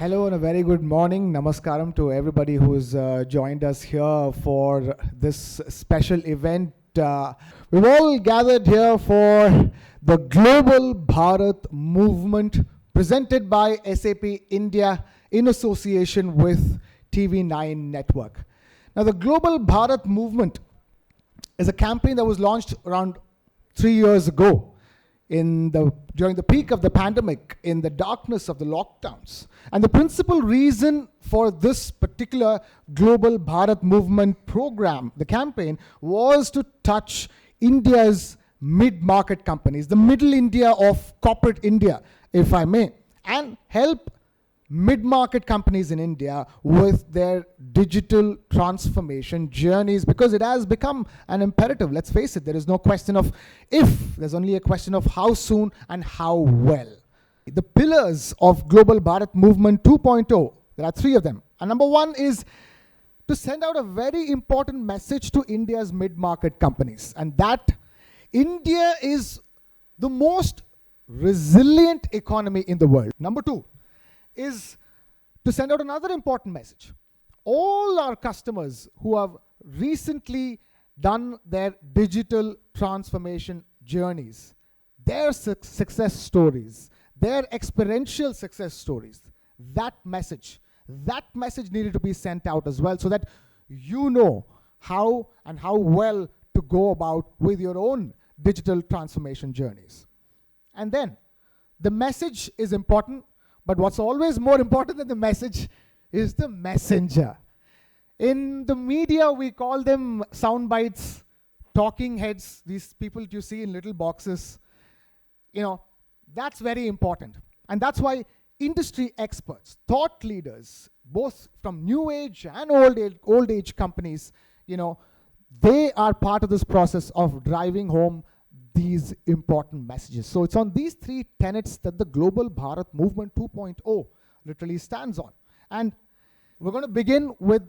Hello and a very good morning. Namaskaram to everybody who's joined us here for this special event. We've all gathered here for the Global Bharat Movement presented by SAP India in association with TV9 Network. Now, the Global Bharat Movement is a campaign that was launched around 3 years ago during the peak of the pandemic, in the darkness of the lockdowns. And the principal reason for this particular Global Bharat Movement program, the campaign, was to touch India's mid-market companies, the middle India of corporate India, if I may, and help mid-market companies in India with their digital transformation journeys, because it has become an imperative. Let's face it, there is no question of if, there's only a question of how soon and how well. The pillars of Global Bharat Movement 2.0, there are 3 of them. And number 1 is to send out a very important message to India's mid-market companies, and that India is the most resilient economy in the world. Number 2 is to send out another important message. All our customers who have recently done their digital transformation journeys, their success stories, their experiential success stories, that message needed to be sent out as well, so that you know how and how well to go about with your own digital transformation journeys. And then the message is important, but what's always more important than the message is the messenger. In the media, we call them sound bites, talking heads, these people you see in little boxes. That's very important. And that's why industry experts, thought leaders, both from new age and old age companies, they are part of this process of driving home these important messages. So it's on these 3 tenets that the Global Bharat Movement 2.0 literally stands on. And we're going to begin with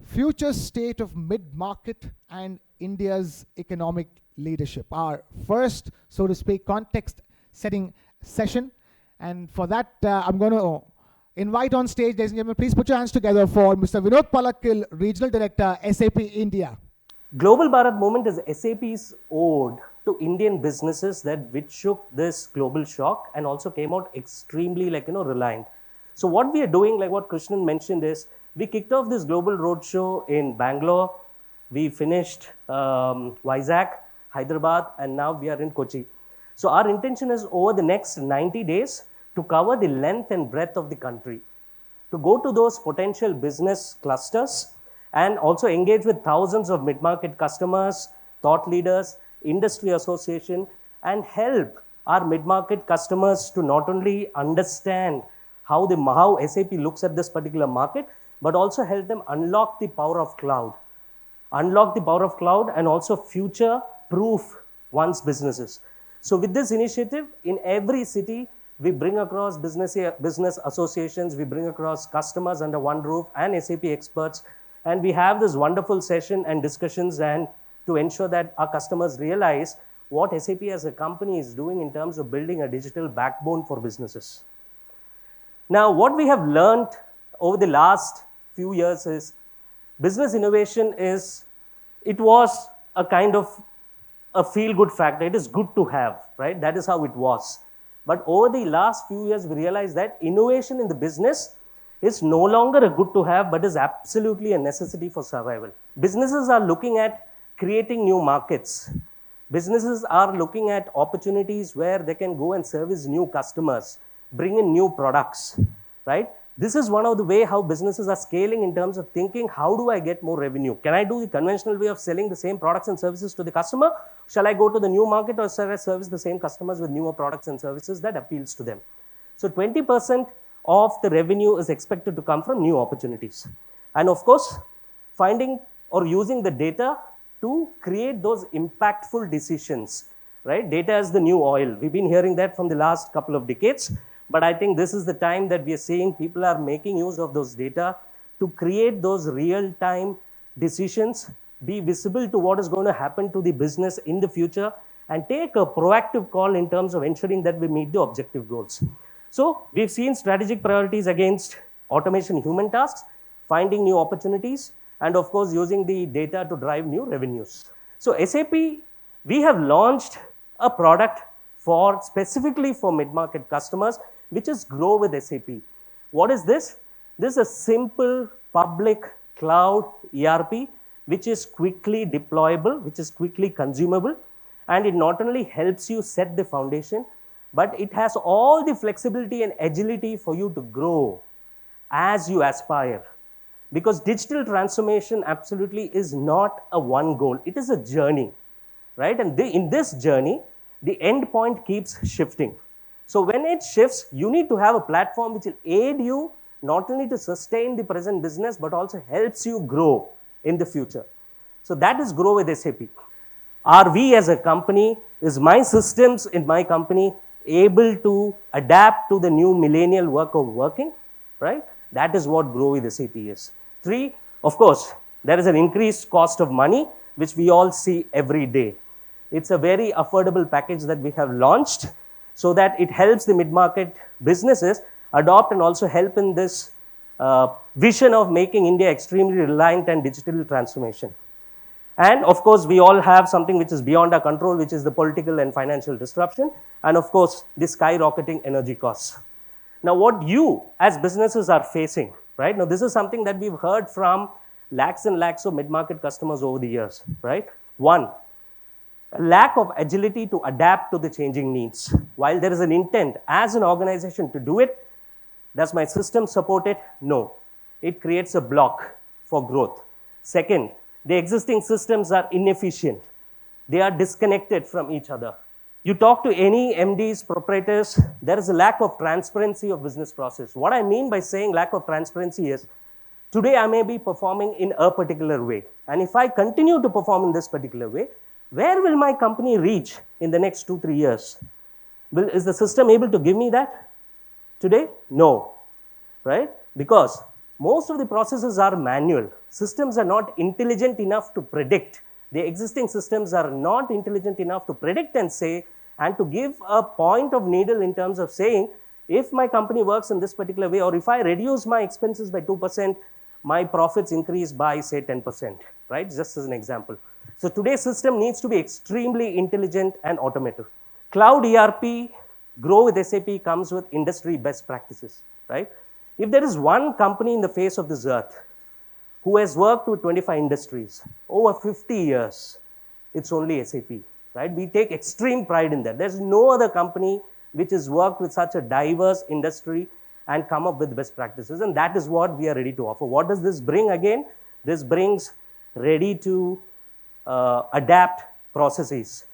future state of mid-market and India's economic leadership, our first, so to speak, context setting session. And for that, I'm going to invite on stage, ladies and gentlemen, please put your hands together for Mr. Vinod Palakil, Regional Director, SAP India. Global Bharat Movement is SAP's ode to Indian businesses that withstood this global shock and also came out extremely reliant. So what we are doing, like what Krishnan mentioned, is we kicked off this global roadshow in Bangalore. We finished Vizag, Hyderabad, and now we are in Kochi. So our intention is over the next 90 days to cover the length and breadth of the country, to go to those potential business clusters and also engage with thousands of mid-market customers, thought leaders, industry association, and help our mid-market customers to not only understand how SAP looks at this particular market, but also help them unlock the power of cloud. Unlock the power of cloud and also future-proof one's businesses. So with this initiative, in every city, we bring across business associations, we bring across customers under one roof and SAP experts, and we have this wonderful session and discussions and to ensure that our customers realize what SAP as a company is doing in terms of building a digital backbone for businesses. Now, what we have learned over the last few years is business innovation it was a kind of a feel-good factor. It is good to have, right? That is how it was. But over the last few years, we realized that innovation in the business is no longer a good to have, but is absolutely a necessity for survival. Businesses are looking at creating new markets. Businesses are looking at opportunities where they can go and service new customers, bring in new products, right? This is one of the way how businesses are scaling in terms of thinking, how do I get more revenue? Can I do the conventional way of selling the same products and services to the customer? Shall I go to the new market, or shall I service the same customers with newer products and services that appeals to them? So 20% of the revenue is expected to come from new opportunities. And of course, finding or using the data to create those impactful decisions, right? Data is the new oil. We've been hearing that from the last couple of decades, but I think this is the time that we are seeing people are making use of those data to create those real-time decisions, be visible to what is going to happen to the business in the future, and take a proactive call in terms of ensuring that we meet the objective goals. So we've seen strategic priorities against automation human tasks, finding new opportunities, and of course using the data to drive new revenues. So SAP, we have launched a product for specifically for mid-market customers, which is Grow with SAP. What is this? This is a simple public cloud ERP, which is quickly deployable, which is quickly consumable, and it not only helps you set the foundation, but it has all the flexibility and agility for you to grow as you aspire. Because digital transformation absolutely is not a one goal, it is a journey, right? And in this journey, the end point keeps shifting. So when it shifts, you need to have a platform which will aid you not only to sustain the present business, but also helps you grow in the future. So that is Grow with SAP. Are we as a company, is my systems in my company able to adapt to the new millennial work of working, right? That is what Grow with SAP is. 3, of course, there is an increased cost of money, which we all see every day. It's a very affordable package that we have launched so that it helps the mid-market businesses adopt and also help in this vision of making India extremely reliant on digital transformation. And of course, we all have something which is beyond our control, which is the political and financial disruption, and of course, the skyrocketing energy costs. Now, what you as businesses are facing, right? Now, this is something that we've heard from lakhs and lakhs of mid-market customers over the years, right? 1, a lack of agility to adapt to the changing needs. While there is an intent as an organization to do it, does my system support it? No. It creates a block for growth. Second, the existing systems are inefficient. They are disconnected from each other. You talk to any MDs, proprietors, there is a lack of transparency of business process. What I mean by saying lack of transparency is, today I may be performing in a particular way. And if I continue to perform in this particular way, where will my company reach in the next 2-3 years? Is the system able to give me that today? No, right? Because most of the processes are manual. Systems are not intelligent enough to predict. The existing systems are not intelligent enough to predict and say, and to give a point of needle in terms of saying, if my company works in this particular way, or if I reduce my expenses by 2%, my profits increase by say 10%, right? Just as an example. So today's system needs to be extremely intelligent and automated. Cloud ERP, Grow with SAP comes with industry best practices, right? If there is one company in the face of this earth who has worked with 25 industries over 50 years, it's only SAP, right? We take extreme pride in that. There's no other company which has worked with such a diverse industry and come up with best practices, and that is what we are ready to offer. What does this bring again? This brings ready to adapt processes,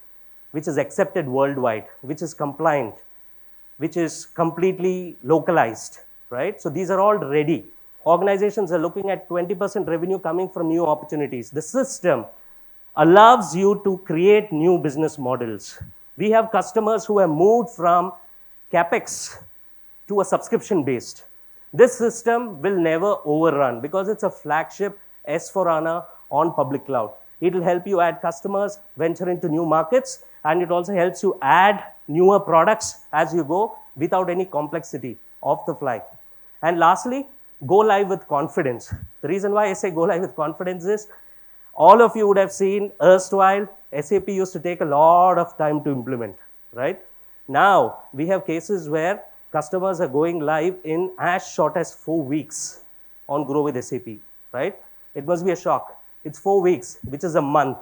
which is accepted worldwide, which is compliant, which is completely localized, right? So these are all ready. Organizations are looking at 20% revenue coming from new opportunities. The system allows you to create new business models. We have customers who have moved from CapEx to a subscription based. This system will never overrun because it's a flagship S/4HANA on public cloud. It will help you add customers, venture into new markets, and it also helps you add newer products as you go without any complexity off the fly. And lastly, go live with confidence. The reason why I say go live with confidence is, all of you would have seen erstwhile, SAP used to take a lot of time to implement, right? Now, we have cases where customers are going live in as short as 4 weeks on Grow with SAP, right? It must be a shock. It's 4 weeks, which is a month,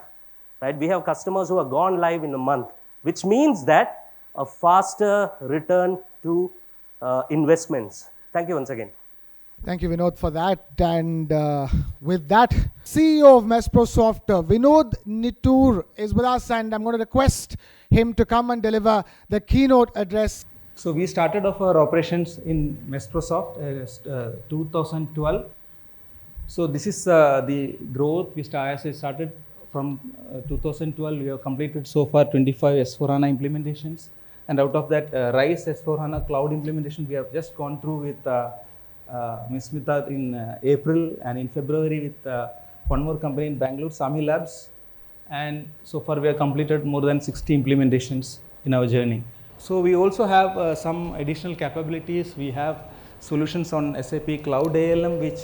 right? We have customers who have gone live in a month, which means that a faster return to investments. Thank you once again. Thank you, Vinod, for that. And with that, CEO of Maestrosoft, Vinod Nittur, is with us, and I'm going to request him to come and deliver the keynote address. So we started off our operations in Maestrosoft 2012. So this is the growth. As I started from 2012, we have completed so far 25 S/4HANA implementations. And out of that, RISE S/4HANA cloud implementation, we have just gone through with Ms. Smita in April, and in February with one more company in Bangalore, Sami Labs. And so far we have completed more than 60 implementations in our journey. So we also have some additional capabilities. We have solutions on SAP Cloud ALM, which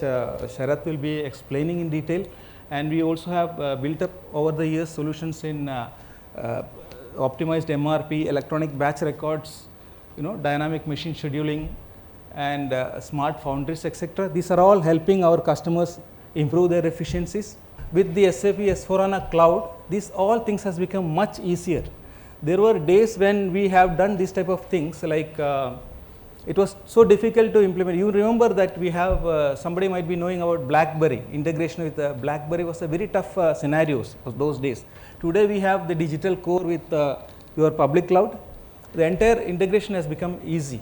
Sharath will be explaining in detail. And we also have built up over the years solutions in optimized MRP, electronic batch records, dynamic machine scheduling, and smart foundries, etc. These are all helping our customers improve their efficiencies. With the SAP S/4HANA Cloud, these all things has become much easier. There were days when we have done this type of things, like it was so difficult to implement. You remember that we have, somebody might be knowing about BlackBerry, integration with BlackBerry was a very tough scenarios of those days. Today we have the digital core with your public cloud. The entire integration has become easy.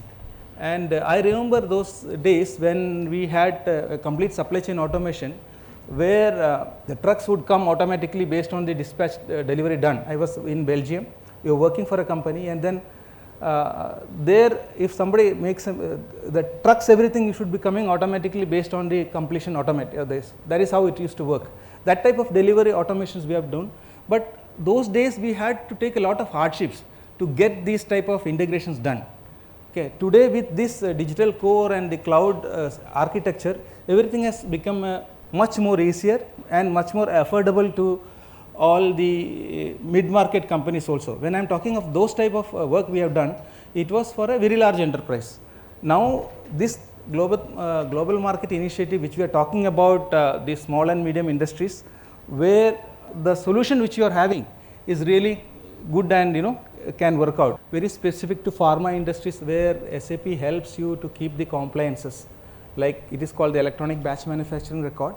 And I remember those days when we had a complete supply chain automation, where the trucks would come automatically based on the dispatch delivery done. I was in Belgium. We were working for a company, and then there, if somebody makes the trucks, everything should be coming automatically based on the completion that is how it used to work. That type of delivery automations we have done, but those days we had to take a lot of hardships to get these type of integrations done. Okay. Today with this digital core and the cloud architecture, everything has become much more easier and much more affordable to all the mid-market companies also. When I am talking of those type of work we have done, it was for a very large enterprise. Now this global market initiative which we are talking about, the small and medium industries, where the solution which you are having is really good and can work out. Very specific to pharma industries, where SAP helps you to keep the compliances, like it is called the electronic batch manufacturing record.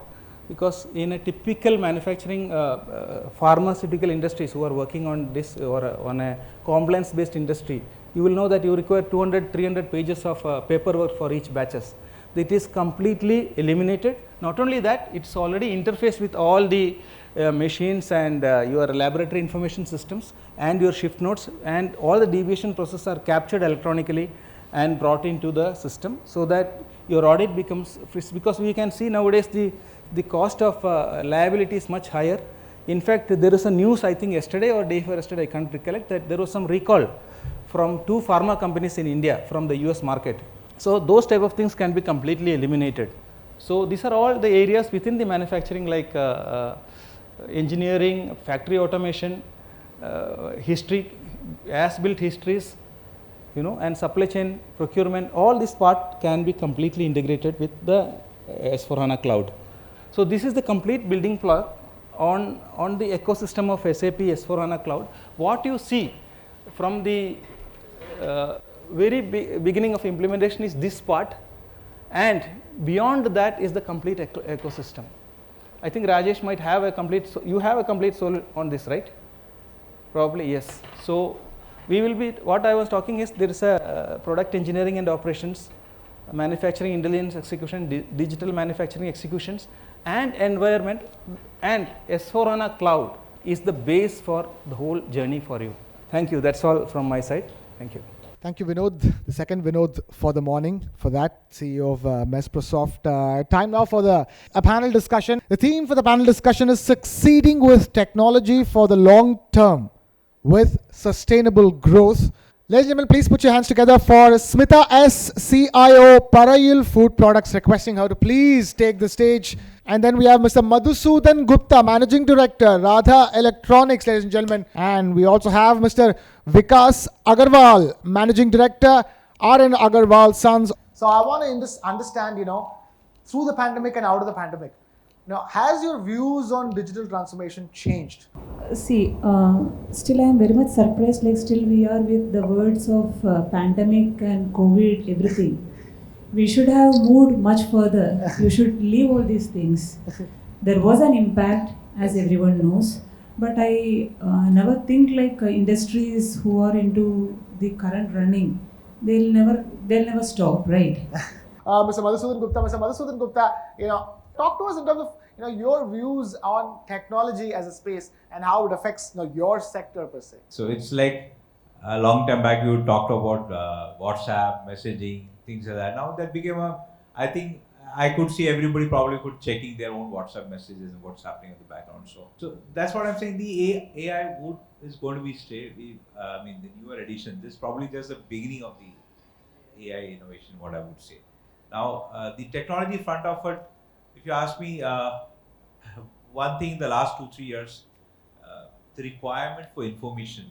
Because in a typical manufacturing pharmaceutical industries who are working on this or on a compliance based industry, you will know that you require 200-300 pages of paperwork for each batches. It is completely eliminated. Not only that, it is already interfaced with all the machines and your laboratory information systems and your shift notes, and all the deviation processes are captured electronically and brought into the system, so that your audit becomes free. Because we can see nowadays the cost of liability is much higher. In fact, there is a news, I think yesterday or day before yesterday, I can't recollect, that there was some recall from 2 pharma companies in India from the US market. So those type of things can be completely eliminated. So these are all the areas within the manufacturing, like engineering, factory automation, history, as-built histories, and supply chain procurement. All this part can be completely integrated with the S/4HANA Cloud. So this is the complete building block on the ecosystem of SAP S/4HANA Cloud. What you see from the very beginning of implementation is this part, and beyond that is the complete ecosystem. I think Rajesh might have a complete, you have a complete solution on this, right? Probably yes. So we will be, what I was talking is, there is a product engineering and operations, manufacturing intelligence execution, digital manufacturing executions, and environment, and S/4HANA Cloud is the base for the whole journey for you. Thank you. That's all from my side. Thank you. Thank you, Vinod. The second Vinod for the morning, for that, CEO of Maestrosoft. Time now for a panel discussion. The theme for the panel discussion is succeeding with technology for the long term with sustainable growth. Ladies and gentlemen, please put your hands together for Smita S, CIO, Parayil Food Products, requesting her to please take the stage. And then we have Mr. Madhusudan Gupta, Managing Director, Radha Electronics, ladies and gentlemen. And we also have Mr. Vikas Agarwal, Managing Director, R&N Agarwal Sons. So I want to understand, through the pandemic and out of the pandemic, has your views on digital transformation changed? See, still I am very much surprised, like still we are with the words of pandemic and COVID, everything. We should have moved much further. You should leave all these things. There was an impact, as everyone knows, but I never think like industries who are into the current running, they'll never stop, right? Mr. Madhusudan Gupta, talk to us in terms of your views on technology as a space and how it affects your sector per se. So it's like a long time back you talked about WhatsApp, messaging, things like that. Now that became I think I could see everybody probably could checking their own WhatsApp messages and what's happening in the background. So that's what I'm saying. The AI is going to be I mean, the newer edition. This is probably just the beginning of the AI innovation. What I would say. Now, the technology front of it, if you ask me, one thing the last 2-3 years, the requirement for information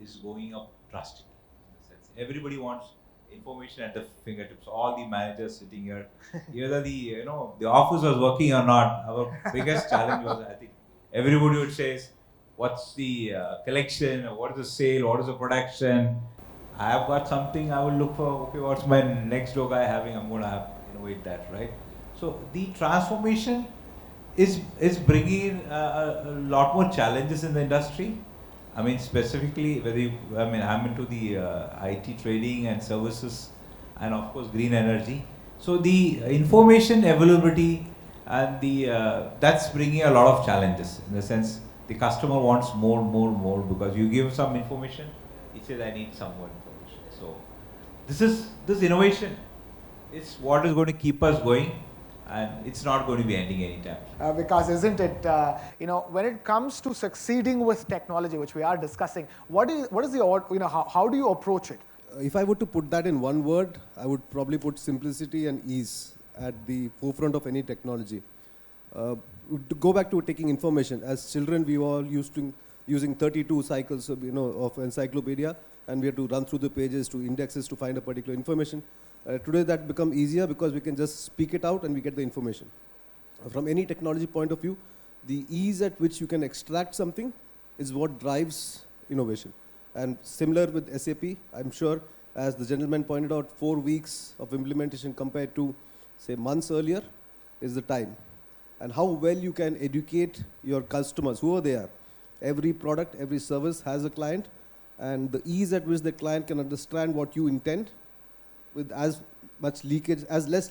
is going up drastically. In the sense, everybody wants information at the fingertips. All the managers sitting here, either the office was working or not. Our biggest challenge was, I think, everybody would say, what's the collection, what is the sale, what is the production. I have got something, I will look for, okay, what's my next door guy having, I'm going to have innovate that, right? So the transformation is bringing a lot more challenges in the industry. I mean, specifically, I'm into the IT trading and services, and of course green energy. So the information availability and that's bringing a lot of challenges, in the sense the customer wants more, because you give some information, he says I need some more information. So this innovation is what is going to keep us going, and it's not going to be ending anytime. Because isn't it, when it comes to succeeding with technology, which we are discussing, what is the, how do you approach it? If I were to put that in one word, I would probably put simplicity and ease at the forefront of any technology. To go back to taking information, as children we all used to using 32 cycles of encyclopedia, and we had to run through the pages to indexes to find a particular information. Today that become easier because we can just speak it out and we get the information. From any technology point of view, the ease at which you can extract something is what drives innovation. And similar with SAP, I'm sure, as the gentleman pointed out, 4 weeks of implementation compared to, say, months earlier is the time. And how well you can educate your customers, whoever they are. Every product, every service has a client, and the ease at which the client can understand what you intend with as less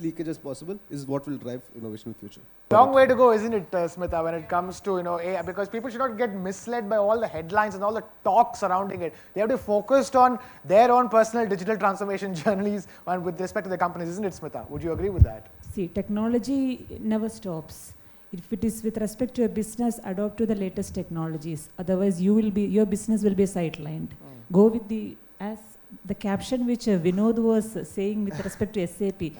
leakage as possible is what will drive innovation in the future. Long way to go, isn't it, Smita, when it comes to AI, because people should not get misled by all the headlines and all the talk surrounding it. They have to focus on their own personal digital transformation journeys and with respect to their companies, isn't it, Smita? Would you agree with that? See, technology never stops. If it is with respect to a business, adopt to the latest technologies. Otherwise, your business will be sidelined. Go with as the caption which Vinod was saying with respect to SAP.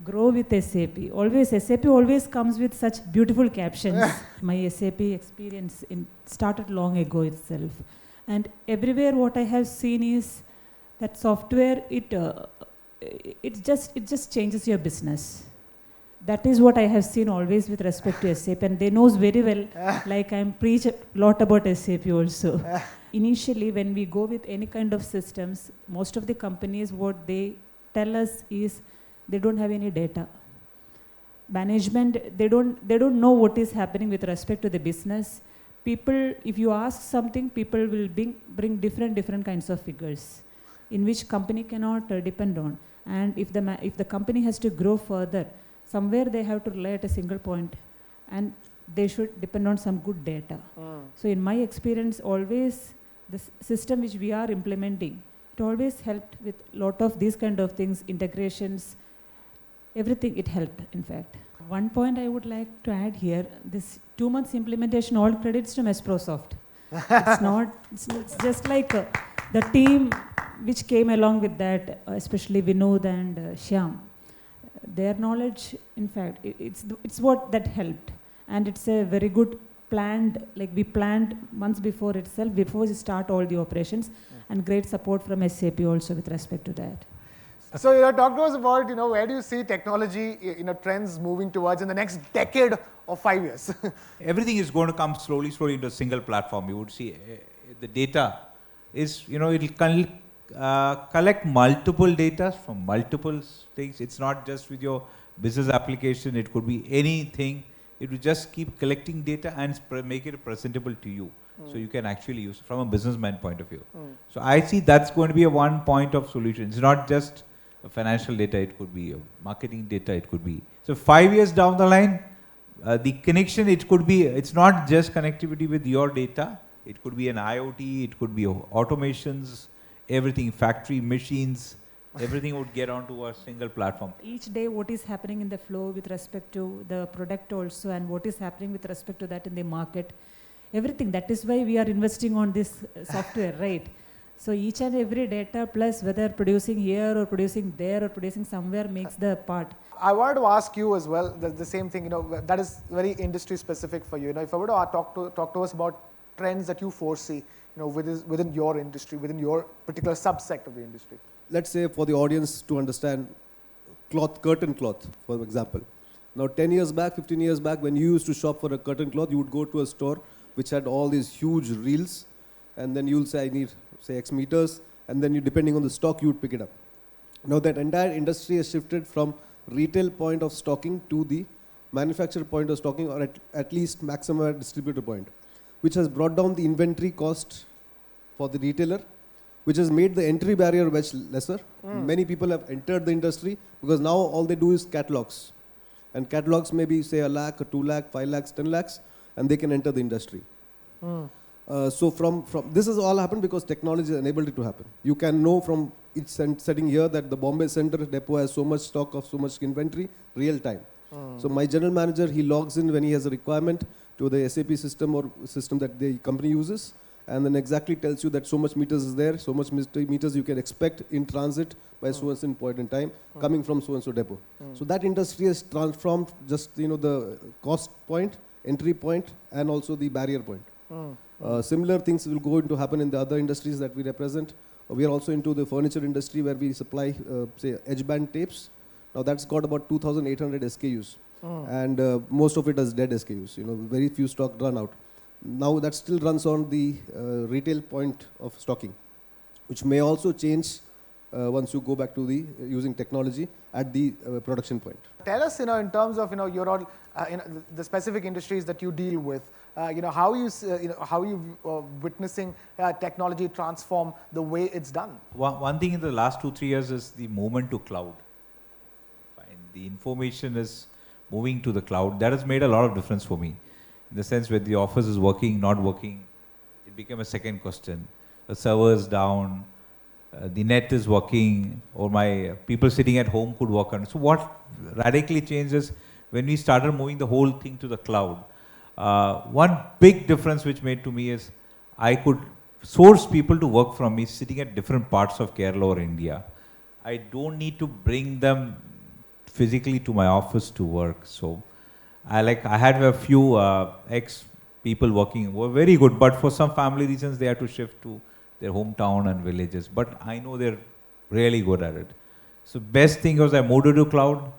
Grow with SAP. SAP always comes with such beautiful captions. My SAP experience started long ago itself. And everywhere what I have seen is that software, it just changes your business. That is what I have seen always with respect to SAP, and they knows very well, like I preach a lot about SAP also. Initially, when we go with any kind of systems, most of the companies, what they tell us is they don't have any data. Management, they don't know what is happening with respect to the business. People, if you ask something, people will bring different kinds of figures, in which company cannot depend on. And if the company has to grow further, somewhere they have to rely at a single point, and they should depend on some good data. So in my experience, always the system which we are implementing, it always helped with lot of these kind of things, integrations, everything it helped, in fact. One point I would like to add here, this 2 months implementation, all credits to Maestrosoft. It's just like the team which came along with that, especially Vinod and Shyam. Their knowledge, in fact, it's what that helped. And it's a very good planned, like we planned months before itself, before we start all the operations, and great support from SAP also with respect to that. So, talk to us about, where do you see technology, trends moving towards in the next decade or 5 years? Everything is going to come slowly into a single platform. You would see the data is, it'll collect multiple data from multiple things. It's not just with your business application. It could be anything. It will just keep collecting data and make it presentable to you. So you can actually use it from a businessman point of view. So I see that's going to be a one point of solution. It's not just financial data. It could be marketing data. It could be. So 5 years down the line, the connection, it's not just connectivity with your data. It could be an IoT. It could be automations, everything, factory, machines, Everything would get onto a single platform. Each day what is happening in the flow with respect to the product also, and what is happening with respect to that in the market, everything. That is why we are investing on this software, right? So each and every data plus whether producing here or producing there or producing somewhere makes the part. I wanted to ask you as well the same thing. That is very industry specific for you. If I were to talk to us about trends that you foresee, within your industry, within your particular subsect of the industry. Let's say for the audience to understand curtain cloth, for example. Now 10 years back, 15 years back, when you used to shop for a curtain cloth, you would go to a store which had all these huge reels, and then you'll say, I need, say, X meters, and then depending on the stock, you would pick it up. Now that entire industry has shifted from retail point of stocking to the manufacturer point of stocking, or at least maximum at distributor point, which has brought down the inventory cost for the retailer, which has made the entry barrier much lesser. Many people have entered the industry because now all they do is catalogs. And catalogs maybe say 1 lakh, 2 lakh, 5 lakhs, 10 lakhs, and they can enter the industry. So from this has all happened because technology has enabled it to happen. You can know from each setting here that the Bombay Center depot has so much stock of so much inventory, real time. So my general manager, he logs in when he has a requirement to the SAP system or system that the company uses, and then exactly tells you that so much meters is there, so much meters you can expect in transit by so-and-so point in time, coming from so-and-so depot. So that industry has transformed just the cost point, entry point, and also the barrier point. Similar things will go into happen in the other industries that we represent. We are also into the furniture industry where we supply, say, edge band tapes. Now that's got about 2,800 SKUs, and most of it is dead SKUs. Very few stock run out. Now that still runs on the retail point of stocking, which may also change once you go back to the using technology at the production point. Tell us, in terms of your all, the specific industries that you deal with, how you witnessing technology transform the way it's done. One thing in the last 2-3 years is the movement to cloud. Fine. The information is moving to the cloud. That has made a lot of difference for me. In the sense where the office is working, not working, it became a second question. The server is down, the net is working, or my people sitting at home could work on it. So what radically changes when we started moving the whole thing to the cloud. One big difference which made to me is I could source people to work from me sitting at different parts of Kerala or India. I don't need to bring them physically to my office to work. So I had a few ex people working were very good, but for some family reasons they had to shift to their hometown and villages. But I know they're really good at it. So best thing was I moved to cloud,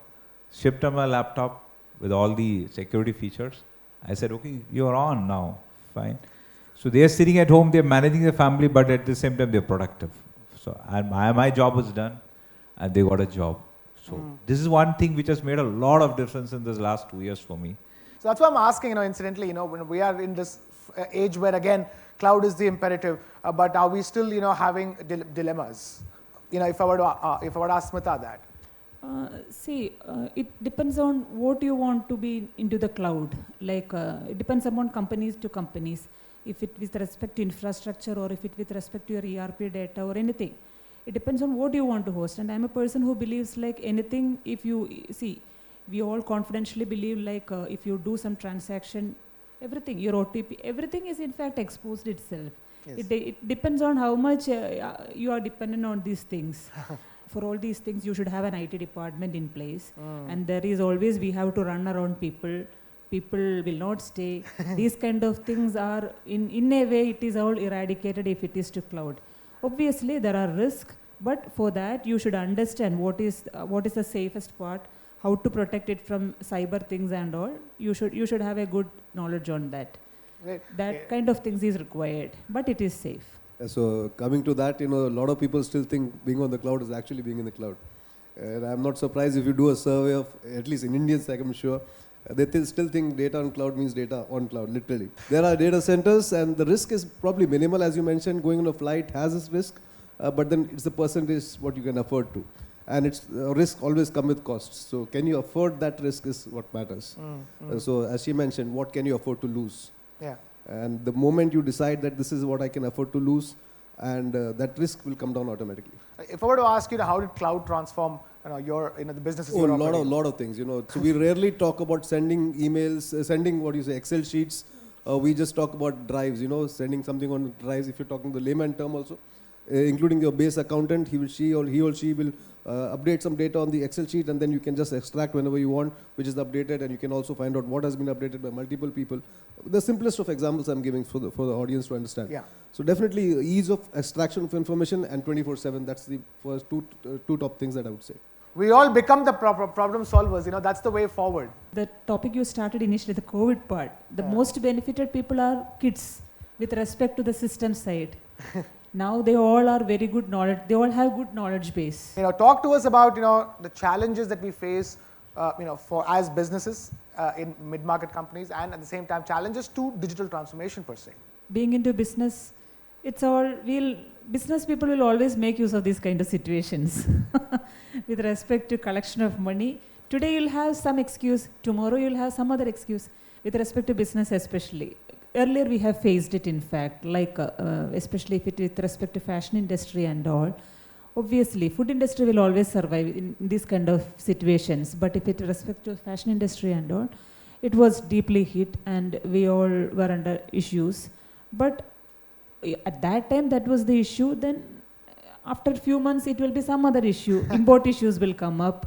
shipped on my laptop with all the security features. I said, okay, you're on now, fine. So they're sitting at home, they're managing their family, but at the same time they're productive. So my job was done, and they got a job. So this is one thing which has made a lot of difference in this last 2 years for me. So that's why I'm asking, incidentally, when we are in this age where, again, cloud is the imperative, but are we still, having dilemmas? If I were to ask Smita that. It depends on what you want to be into the cloud. It depends upon companies to companies. If it with respect to infrastructure, or if it with respect to your ERP data or anything. It depends on what you want to host. And I'm a person who believes anything, if you see, we all confidentially believe if you do some transaction, everything, your OTP, everything is in fact exposed itself. Yes. It depends on how much you are dependent on these things. For all these things, you should have an IT department in place. And there is always, we have to run around people. People will not stay. These kind of things are, in a way, it is all eradicated if it is to cloud. Obviously, there are risks, but for that, you should understand what is the safest part, how to protect it from cyber things and all. You should have a good knowledge on that. Right. That kind of things is required, but it is safe. So coming to that, a lot of people still think being on the cloud is actually being in the cloud. And I'm not surprised if you do a survey of, at least in Indians, I'm sure, they still think data on cloud means data on cloud, literally. There are data centers, and the risk is probably minimal, as you mentioned. Going on a flight has its risk, but then it's the percentage what you can afford to. And it's risk always come with costs. So can you afford that risk is what matters. So as she mentioned, what can you afford to lose? Yeah. And the moment you decide that this is what I can afford to lose, and that risk will come down automatically. If I were to ask you, how did cloud transform the businesses Oh, you're a operating? lot of things, So we rarely talk about sending emails, sending Excel sheets. We just talk about drives, sending something on drives. If you're talking the layman term also, including your base accountant, he or she will update some data on the Excel sheet, and then you can just extract whenever you want, which is updated, and you can also find out what has been updated by multiple people. The simplest of examples I'm giving for the audience to understand. Yeah. So definitely ease of extraction of information and 24/7. That's the first two top things that I would say. We all become the problem solvers. That's the way forward. The topic you started initially, the COVID part, the most benefited people are kids with respect to the system side. Now they all are very good knowledge. They all have good knowledge base. Talk to us about the challenges that we face, for as businesses in mid-market companies, and at the same time challenges to digital transformation per se. Being into business, business people will always make use of these kind of situations. With respect to collection of money, today you'll have some excuse, tomorrow you'll have some other excuse. With respect to business especially. Earlier we have faced it, in fact, like especially if it with respect to fashion industry and all. Obviously, food industry will always survive in these kind of situations. But if it with respect to fashion industry and all, it was deeply hit and we all were under issues. But at that time, that was the issue. Then after a few months, it will be some other issue. Import issues will come up.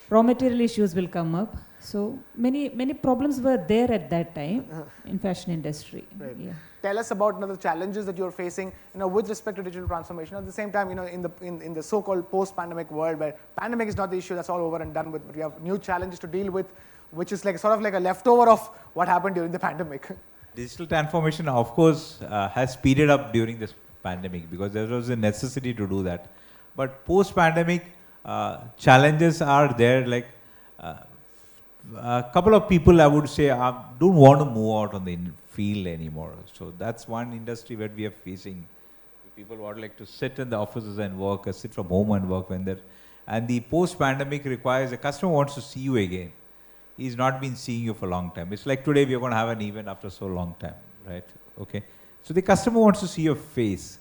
Raw material issues will come up. So many problems were there at that time in fashion industry. Right. Yeah. Tell us about the challenges that you're facing, with respect to digital transformation. At the same time, in the so-called post-pandemic world, where pandemic is not the issue, that's all over and done with, but we have new challenges to deal with, which is like sort of like a leftover of what happened during the pandemic. Digital transformation, of course, has speeded up during this pandemic because there was a necessity to do that. But post-pandemic, challenges are there. Like a couple of people, I would say, don't want to move out on the field anymore. So that's one industry where we are facing. People would like to sit in the offices and work, or sit from home and work when they're. And the post-pandemic requires a customer wants to see you again. He's not been seeing you for a long time. It's like today we are going to have an event after so long time, right? Okay. So the customer wants to see your face.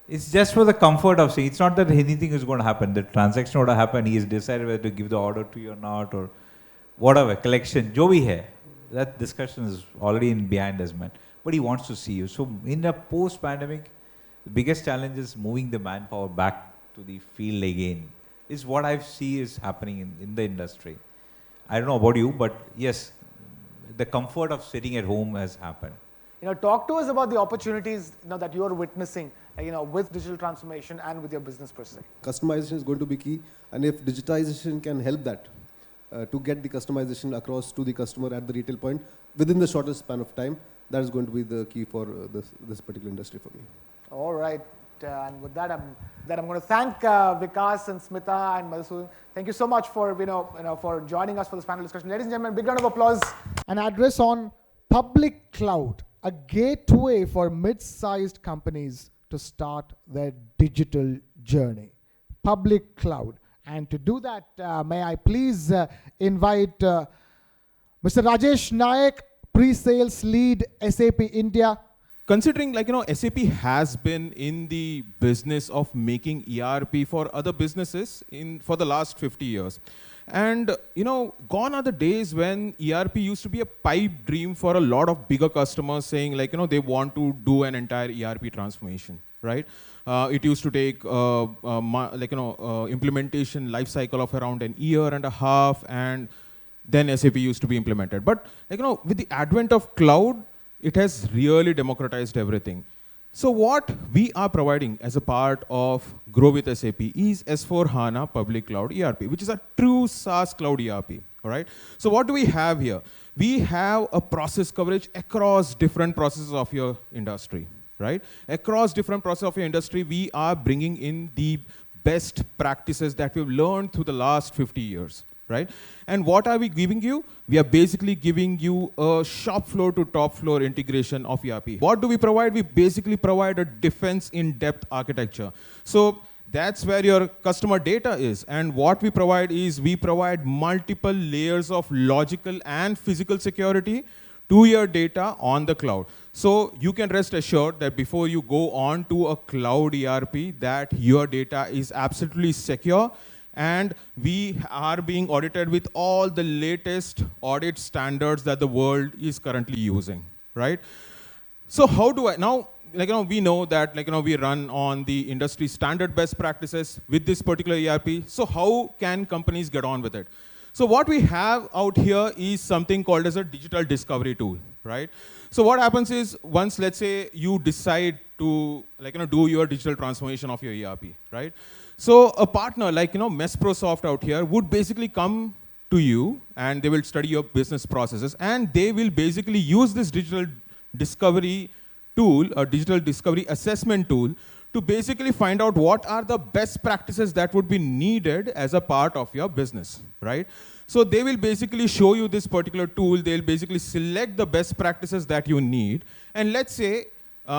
It's just for the comfort of seeing. It's not that anything is going to happen. The transaction would have happened. He has decided whether to give the order to you or not, or whatever, collection, jo bhi hai. That discussion is already behind us, man. But he wants to see you. So in the post-pandemic, the biggest challenge is moving the manpower back to the field again. Is what I see is happening in the industry. I don't know about you, but yes, the comfort of sitting at home has happened. Talk to us about the opportunities that you are witnessing, with digital transformation and with your business per se. Customization is going to be key, and if digitization can help that, to get the customization across to the customer at the retail point within the shortest span of time, that is going to be the key for this particular industry for me. All right. And with that, I'm going to thank Vikas and Smita and Madhusudan. Thank you so much for for joining us for this panel discussion. Ladies and gentlemen, big round of applause. An address on public cloud, a gateway for mid-sized companies to start their digital journey. Public cloud. And to do that, may I please invite Mr. Rajesh Nayak, pre-sales lead, SAP India. Considering SAP has been in the business of making ERP for other businesses for the last 50 years. And gone are the days when ERP used to be a pipe dream for a lot of bigger customers saying they want to do an entire ERP transformation, right? It used to take implementation life cycle of around an year and a half, and then SAP used to be implemented. But with the advent of cloud, it has really democratized everything. So what we are providing as a part of Grow with SAP is S/4HANA Public Cloud ERP, which is a true SaaS cloud ERP. All right. So what do we have here? We have a process coverage across different processes of your industry. Right? Across different processes of your industry, we are bringing in the best practices that we've learned through the last 50 years. Right? And what are we giving you? We are basically giving you a shop floor to top floor integration of ERP. What do we provide? We basically provide a defense in-depth architecture. So that's where your customer data is. And what we provide is we provide multiple layers of logical and physical security to your data on the cloud. So you can rest assured that before you go on to a cloud ERP, that your data is absolutely secure, and we are being audited with all the latest audit standards that the world is currently using, right? So how do I, now, we know that, we run on the industry standard best practices with this particular ERP. So how can companies get on with it? So what we have out here is something called as a digital discovery tool, right? So what happens is, once, let's say, you decide to, do your digital transformation of your ERP, right? So a partner like, Maestrosoft out here would basically come to you, and they will study your business processes, and they will basically use this digital discovery tool, a digital discovery assessment tool, to basically find out what are the best practices that would be needed as a part of your business, right? So they will basically show you this particular tool. They'll basically select the best practices that you need. And let's say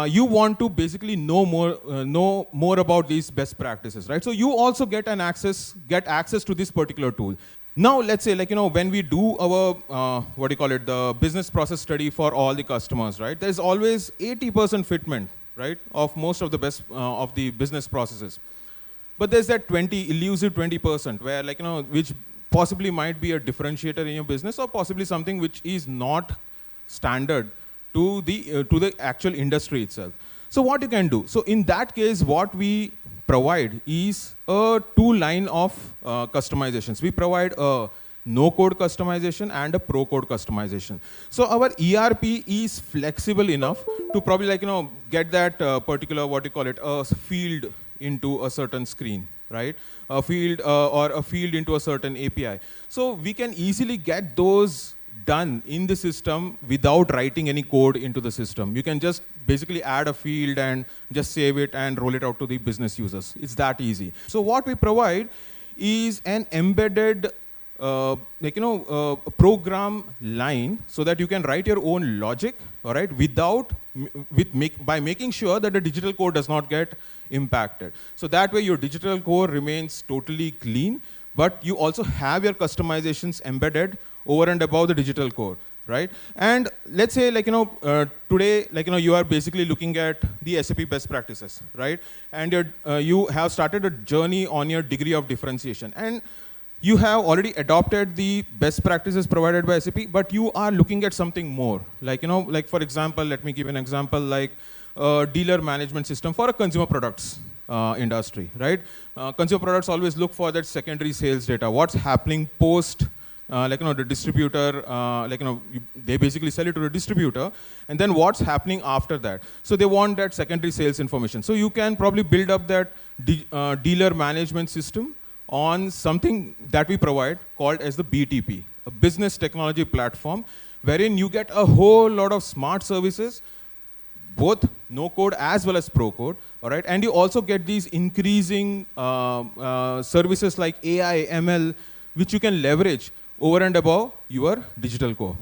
you want to basically know more about these best practices, right? So you also get access to this particular tool. Now, let's say, when we do our, the business process study for all the customers, right? There's always 80% fitment, right, of most of the best of the business processes. But there's that elusive 20% where, which possibly might be a differentiator in your business, or possibly something which is not standard to the actual industry itself. So what you can do? So in that case, what we provide is a two-line of customizations. We provide a no-code customization and a pro-code customization. So our ERP is flexible enough to probably get that particular, a field into a certain screen, right? A field or a field into a certain API. So we can easily get those done in the system without writing any code into the system. You can just basically add a field and just save it and roll it out to the business users. It's that easy. So what we provide is an embedded program line, so that you can write your own logic, all right, by making sure that the digital code does not get impacted. So that way your digital core remains totally clean, but you also have your customizations embedded over and above the digital core, right? And let's say, today, you are basically looking at the SAP best practices, right? And you have started a journey on your degree of differentiation. And you have already adopted the best practices provided by SAP, but you are looking at something more. For example, let me give an example, like a dealer management system for a consumer products industry, right? Consumer products always look for that secondary sales data. What's happening post, the distributor, they basically sell it to the distributor, and then what's happening after that. So they want that secondary sales information. So you can probably build up that dealer management system on something that we provide called as the BTP, a business technology platform, wherein you get a whole lot of smart services, both no-code as well as pro-code, all right? And you also get these increasing services like AI, ML, which you can leverage over and above your digital core.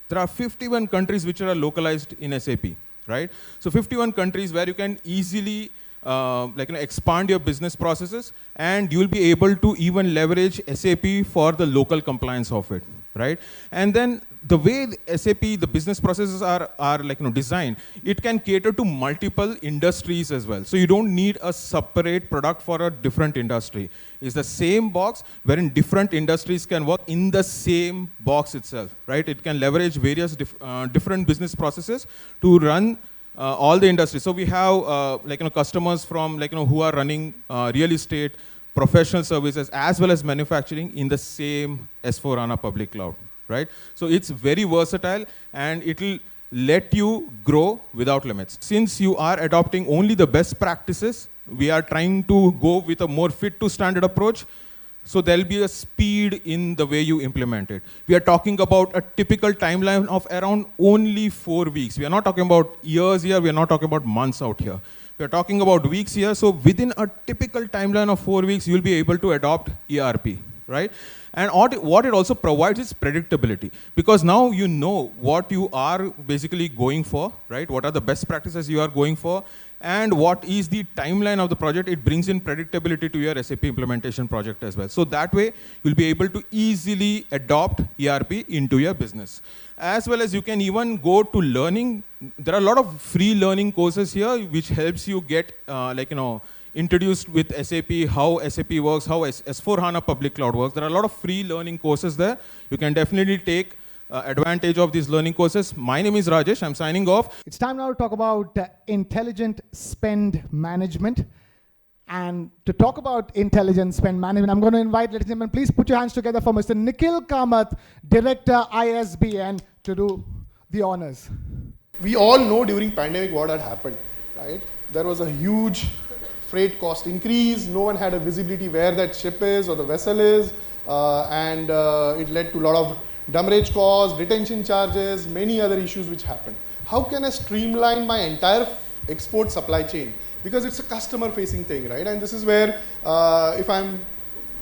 There are 51 countries which are localized in SAP, right? So 51 countries where you can easily expand your business processes, and you'll be able to even leverage SAP for the local compliance of it, right? And then the way the SAP, the business processes are designed, it can cater to multiple industries as well. So you don't need a separate product for a different industry. It's the same box wherein different industries can work in the same box itself, right? It can leverage various different business processes to run all the industries. So we have customers from who are running real estate, professional services, as well as manufacturing in the same S/4HANA public cloud, right? So it's very versatile, and it will let you grow without limits. Since you are adopting only the best practices, we are trying to go with a more fit to standard approach. So there'll be a speed in the way you implement it. We are talking about a typical timeline of around only 4 weeks. We are not talking about years here. We are not talking about months out here. We are talking about weeks here. So within a typical timeline of 4 weeks, you'll be able to adopt ERP, right? And what it also provides is predictability, because now you know what you are basically going for, right? What are the best practices you are going for? and what is the timeline of the project. It brings in predictability to your SAP implementation project as well. So that way, you'll be able to easily adopt ERP into your business. As well as you can even go to learning. There are a lot of free learning courses here, which helps you get introduced with SAP, how SAP works, how S4HANA public cloud works. There are a lot of free learning courses there. You can definitely take advantage of these learning courses. My name is Rajesh. I'm signing off. It's time now to talk about intelligent spend management. And to talk about intelligent spend management, I'm going to invite, ladies and gentlemen, please put your hands together for Mr. Nikhil Kamath, Director ISBN, to do the honors. We all know during pandemic what had happened, right? There was a huge freight cost increase. No one had a visibility where that ship is or the vessel is. And it led to a lot of demurrage costs, detention charges, many other issues which happened. How can I streamline my entire export supply chain? Because it's a customer facing thing, right? And this is where if I'm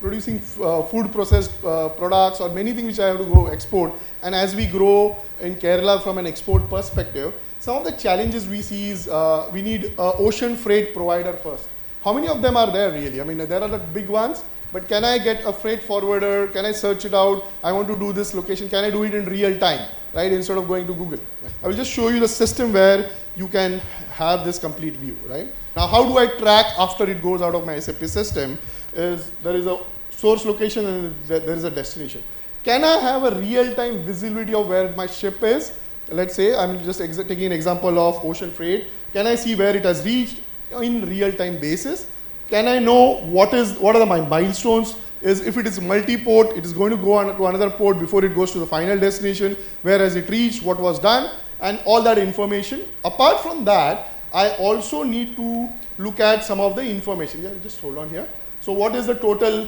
producing food processed products or many things which I have to go export, and as we grow in Kerala from an export perspective, some of the challenges we see is we need an ocean freight provider first. How many of them are there really? I mean, there are the big ones, but can I get a freight forwarder? Can I search it out? I want to do this location. Can I do it in real time, right? Instead of going to Google. I will just show you the system where you can have this complete view, right? Now, how do I track after it goes out of my SAP system? Is there is a source location and there is a destination. Can I have a real-time visibility of where my ship is? Let's say I'm just taking an example of ocean freight. Can I see where it has reached in real-time basis? Can I know what are my milestones? Is if it is multi-port, it is going to go on to another port before it goes to the final destination. Where has it reached? What was done? And all that information. Apart from that, I also need to look at some of the information. Yeah, just hold on here. So what is the total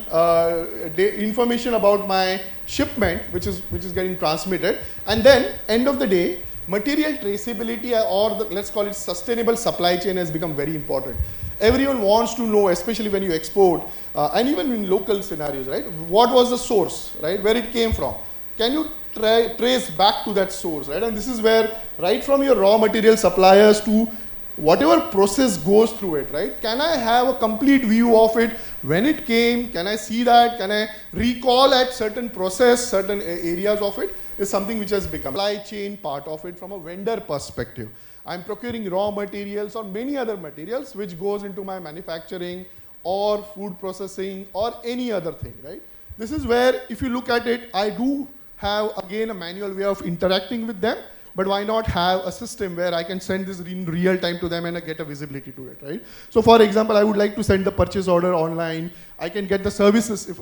information about my shipment, which is getting transmitted? And then end of the day, material traceability or let's call it sustainable supply chain has become very important. Everyone wants to know, especially when you export, and even in local scenarios, right? What was the source, right? Where it came from? Can you trace back to that source, right? And this is where, right from your raw material suppliers to whatever process goes through it, right? Can I have a complete view of it? When it came, can I see that? Can I recall at certain process, certain areas of it? Is something which has become supply chain part of it from a vendor perspective. I'm procuring raw materials or many other materials which goes into my manufacturing or food processing or any other thing, right? This is where, if you look at it, I do have again a manual way of interacting with them, but why not have a system where I can send this in real time to them and I get a visibility to it, right? So for example, I would like to send the purchase order online. I can get the services. If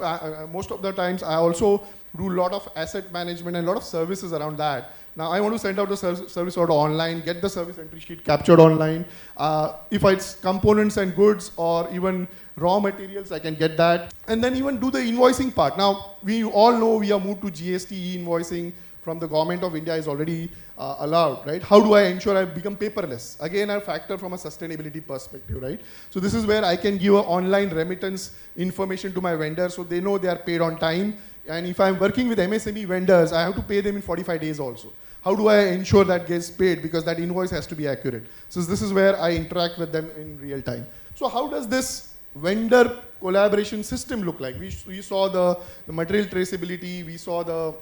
most of the times I also do a lot of asset management and a lot of services around that. Now I want to send out the service order online, get the service entry sheet captured online. If it's components and goods or even raw materials, I can get that. And then even do the invoicing part. Now, we all know we are moved to GST invoicing from the government of India is already allowed, right? How do I ensure I become paperless? Again, a factor from a sustainability perspective, right? So this is where I can give an online remittance information to my vendors so they know they are paid on time. And if I'm working with MSME vendors, I have to pay them in 45 days also. How do I ensure that gets paid? Because that invoice has to be accurate. So this is where I interact with them in real time. So how does this vendor collaboration system look like? We saw the material traceability, we saw the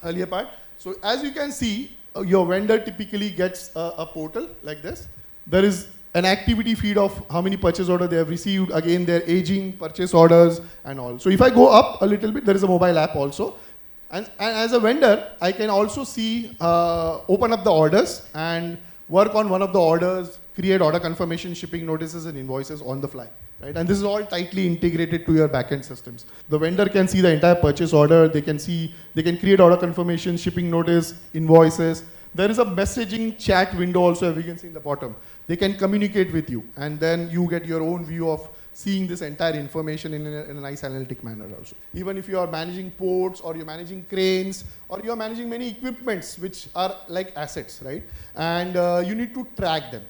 earlier part. So as you can see, your vendor typically gets a portal like this. There is an activity feed of how many purchase orders they have received, again their aging purchase orders and all. So if I go up a little bit, there is a mobile app also. And as a vendor, I can also see, open up the orders and work on one of the orders, create order confirmation, shipping notices and invoices on the fly, right? And this is all tightly integrated to your backend systems. The vendor can see the entire purchase order, they can create order confirmation, shipping notice, invoices. There is a messaging chat window also, as you can see in the bottom. They can communicate with you and then you get your own view of seeing this entire information in a nice analytic manner also. Even if you are managing ports or you're managing cranes or you're managing many equipments which are like assets, right? And you need to track them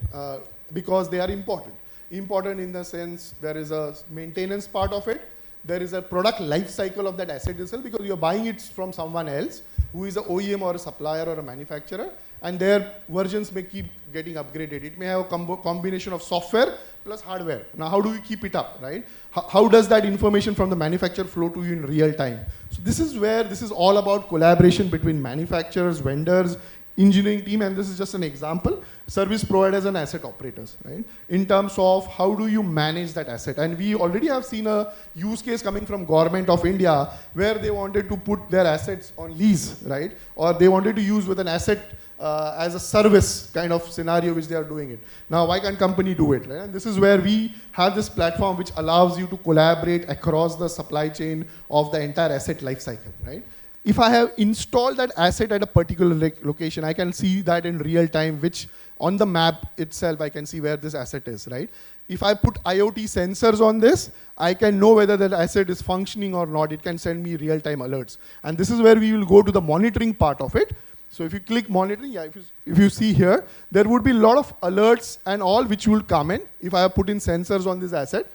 because they are important. Important in the sense there is a maintenance part of it. There is a product life cycle of that asset itself because you're buying it from someone else who is an OEM or a supplier or a manufacturer, and their versions may keep getting upgraded. It may have a combination of software plus hardware. Now, how do you keep it up, right? How does that information from the manufacturer flow to you in real time? So this is where this is all about collaboration between manufacturers, vendors, engineering team, and this is just an example, service providers and asset operators, right? In terms of how do you manage that asset. And we already have seen a use case coming from Government of India where they wanted to put their assets on lease, right? Or they wanted to use with an asset as a service kind of scenario which they are doing it. Now, why can't company do it, right? And this is where we have this platform which allows you to collaborate across the supply chain of the entire asset lifecycle, right? If I have installed that asset at a particular location, I can see that in real time, which on the map itself, I can see where this asset is, right? If I put IoT sensors on this, I can know whether that asset is functioning or not. It can send me real-time alerts. And this is where we will go to the monitoring part of it. So if you click monitoring, yeah, if you see here, there would be a lot of alerts and all which will come in if I have put in sensors on this asset,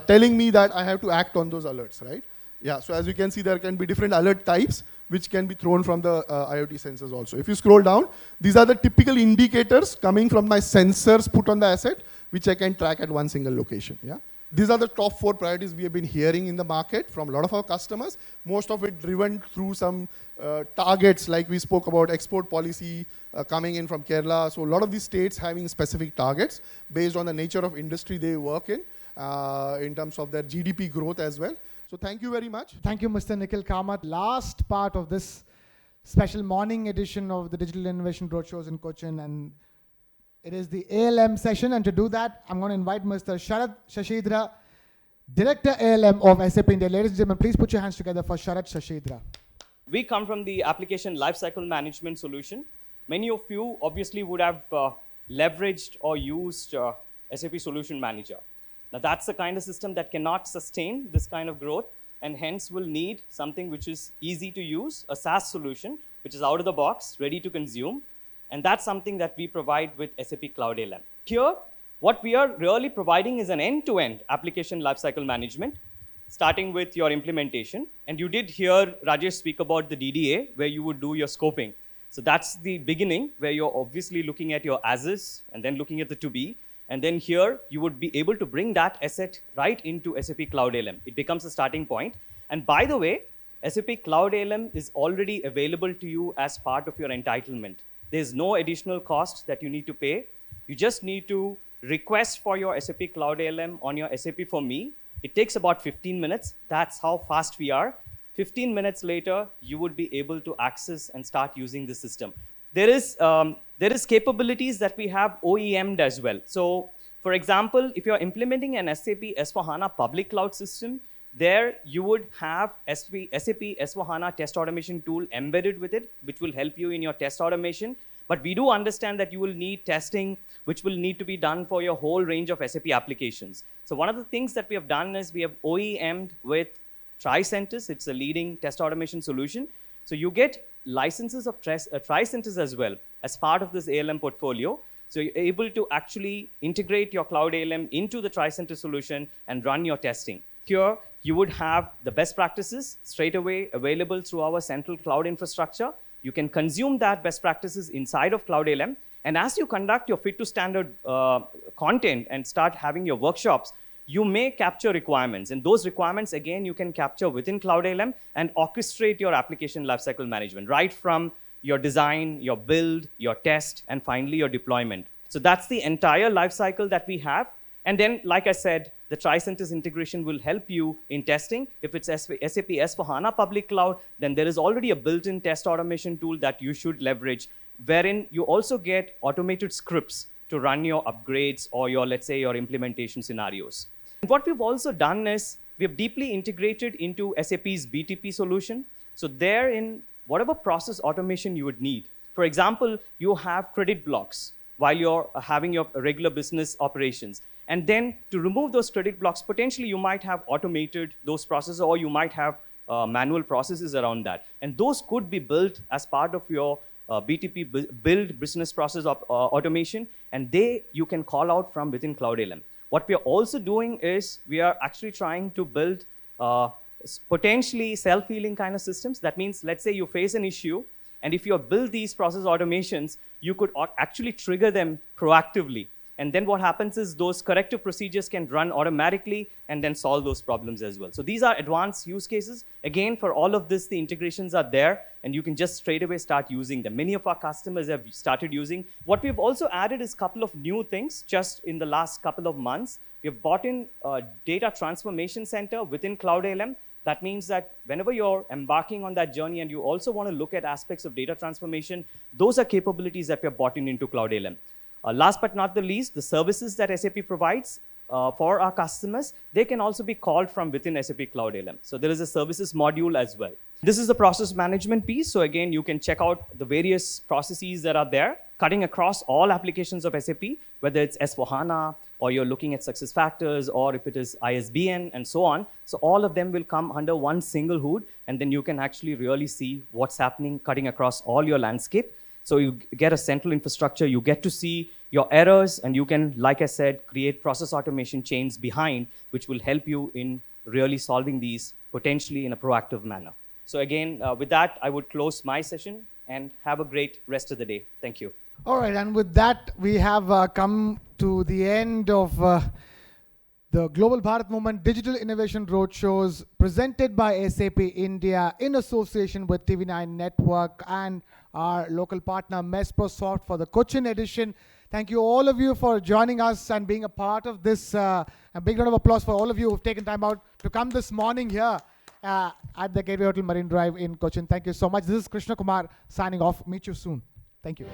telling me that I have to act on those alerts, right? Yeah, so as you can see, there can be different alert types which can be thrown from the IoT sensors also. If you scroll down, these are the typical indicators coming from my sensors put on the asset, which I can track at one single location. Yeah, these are the top 4 priorities we have been hearing in the market from a lot of our customers, most of it driven through some targets, like we spoke about export policy coming in from Kerala. So a lot of these states having specific targets based on the nature of industry they work in terms of their GDP growth as well. So thank you very much. Thank you, Mr. Nikhil Kamath. Last part of this special morning edition of the Digital Innovation Roadshows in Kochi, and it is the ALM session. And to do that, I'm going to invite Mr. Sharat Shashidra, Director ALM of SAP India. Ladies and gentlemen, please put your hands together for Sharat Shashidra. We come from the application lifecycle management solution. Many of you obviously would have leveraged or used SAP Solution Manager. Now that's the kind of system that cannot sustain this kind of growth, and hence will need something which is easy to use, a SaaS solution, which is out of the box, ready to consume. And that's something that we provide with SAP Cloud ALM. Here, what we are really providing is an end-to-end application lifecycle management, starting with your implementation. And you did hear Rajesh speak about the DDA, where you would do your scoping. So that's the beginning, where you're obviously looking at your as-is, and then looking at the to-be. And then here, you would be able to bring that asset right into SAP Cloud ALM. It becomes a starting point. And by the way, SAP Cloud ALM is already available to you as part of your entitlement. There's no additional cost that you need to pay. You just need to request for your SAP Cloud ALM on your SAP for Me. It takes about 15 minutes. That's how fast we are. 15 minutes later, you would be able to access and start using the system. There is capabilities that we have OEM'd as well. So, for example, if you're implementing an SAP S/4HANA public cloud system, there you would have SAP S/4HANA test automation tool embedded with it, which will help you in your test automation. But we do understand that you will need testing, which will need to be done for your whole range of SAP applications. So one of the things that we have done is we have OEM'd with Tricentis. It's a leading test automation solution. So you get licenses of Tricentis as well as part of this ALM portfolio. So you're able to actually integrate your Cloud ALM into the Tricentis solution and run your testing. Here, you would have the best practices straight away available through our central cloud infrastructure. You can consume that best practices inside of Cloud ALM. And as you conduct your fit to standard content and start having your workshops, you may capture requirements. And those requirements, again, you can capture within Cloud ALM and orchestrate your application lifecycle management, right from your design, your build, your test, and finally your deployment. So that's the entire lifecycle that we have. And then, like I said, the Tricentis integration will help you in testing. If it's SAP S/4HANA public cloud, then there is already a built-in test automation tool that you should leverage, wherein you also get automated scripts to run your upgrades or your, let's say, your implementation scenarios. And what we've also done is we've deeply integrated into SAP's BTP solution. So therein, whatever process automation you would need. For example, you have credit blocks while you're having your regular business operations. And then to remove those credit blocks, potentially you might have automated those processes, or you might have manual processes around that. And those could be built as part of your BTP build business process automation, and you can call out from within Cloud ALM. What we are also doing is we are actually trying to build potentially self-healing kind of systems. That means, let's say you face an issue And if you have built these process automations, you could actually trigger them proactively. And then what happens is those corrective procedures can run automatically and then solve those problems as well. So these are advanced use cases. Again, for all of this, the integrations are there and you can just straight away start using them. Many of our customers have started using. What we've also added is a couple of new things just in the last couple of months. We've brought in a data transformation center within Cloud ALM. That means that whenever you're embarking on that journey and you also want to look at aspects of data transformation, those are capabilities that we have brought in into Cloud ALM. Last but not the least, the services that SAP provides for our customers, they can also be called from within SAP Cloud ALM. So there is a services module as well. This is the process management piece. So again, you can check out the various processes that are there, cutting across all applications of SAP, whether it's S4HANA, or you're looking at success factors, or if it is ISBN and so on. So all of them will come under one single hood, and then you can actually really see what's happening, cutting across all your landscape. So you get a central infrastructure, you get to see your errors, and you can, like I said, create process automation chains behind, which will help you in really solving these potentially in a proactive manner. So again, with that, I would close my session and have a great rest of the day. Thank you. All right, and with that, we have come to the end of the Global Bharat Movement Digital Innovation Roadshows presented by SAP India in association with TV9 Network and our local partner Maestrosoft for the Cochin edition. Thank you all of you for joining us and being a part of this. A big round of applause for all of you who've taken time out to come this morning here at the Gateway Hotel Marine Drive in Cochin. Thank you so much. This is Krishna Kumar signing off. Meet you soon. Thank you.